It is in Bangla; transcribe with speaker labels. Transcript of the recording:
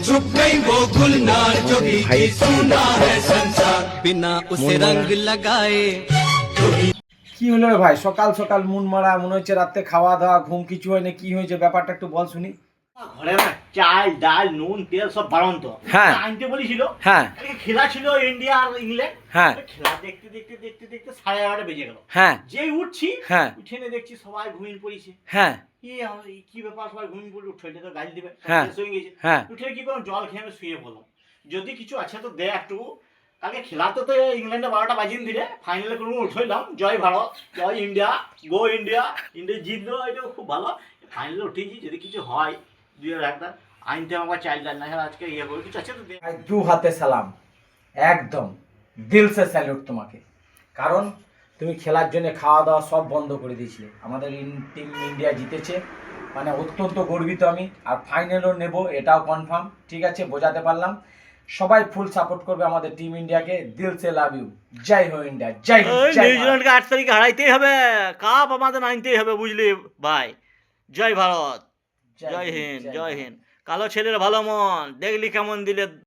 Speaker 1: चुप गई वो गुलनार जो भी सुना है संसार बिना उसे रंग लगाए।
Speaker 2: কি হলো রে ভাই, সকাল সকাল মন মারা মনে হচ্ছে, রাতে খাওয়া দাওয়া ঘুম কিছু হয়নি, কি হয়েছে ব্যাপারটা একটু বল শুনি।
Speaker 3: ঘরে না চাল ডাল নুন তেল সব বাড়ন্ত
Speaker 2: হ্যাঁ।
Speaker 3: আনতে বলেছিল।
Speaker 2: হ্যাঁ
Speaker 3: আজকে খেলা ছিল ইন্ডিয়া আর ইংল্যান্ড।
Speaker 2: হ্যাঁ।
Speaker 3: খেলা দেখতে দেখতে দেখতে দেখতে 11:30 বেজে গেল।
Speaker 2: হ্যাঁ
Speaker 3: যেই উঠছি
Speaker 2: হ্যাঁ
Speaker 3: উঠে না দেখছি সবাই ঘুমিয়ে পড়েছে।
Speaker 2: হ্যাঁ
Speaker 3: এই কি ব্যাপার, সবাই ঘুমিয়ে পড়ে উঠে তো গালি দিবে।
Speaker 2: হ্যাঁ।
Speaker 3: শেষ হয়ে গেছে।
Speaker 2: হ্যাঁ।
Speaker 3: উঠে কি করলাম, জল খেয়ে আমি শুয়ে পড়লাম। যদি কিছু আছে তো দে একটু। কালকে খেলাতে তো ইংল্যান্ডে 12টা বাজিয়ে দিলে, ফাইনালে কোনো উঠলাম, জয় ভারত জয় ইন্ডিয়া গো ইন্ডিয়া, ইন্ডিয়া জিতলো, এটা খুব ভালো। ফাইনালে উঠেছি, যদি কিছু হয় 2-1 আনতে আমার চাইল্ড ডাল না, আজকে ইয়ে করে কিছু আছে তো দে।
Speaker 2: ভাই, দু হাতে সালাম, একদম দিল সে স্যালুট তোমাকে। কারণ তুমি খেলার জন্য খাওয়া দাওয়া সব বন্ধ করে দিয়েছিলে। আমাদের টিম ইন্ডিয়া জিতেছে, মানে অত্যন্ত গর্বিত আমি। আর ফাইনালও নেব, এটাও কনফার্ম। ঠিক আছে, বোঝাতে পারলাম। সবাই ফুল সাপোর্ট করবে আমাদের টিম ইন্ডিয়াকে। দিল সে লাভ ইউ। জয় হো ইন্ডিয়া, জয় হিন্দ, জয় ভারত।
Speaker 3: নিউজিল্যান্ডকে 8 তারিখে হারাইতেই হবে, কাপ আমাদের আনতেই হবে, বুঝলি ভাই। জয় ভারত, জয় হিন্দ, জয় হিন্দ। কালো ছেলের ভালো মন দেখলি কেমন দিলে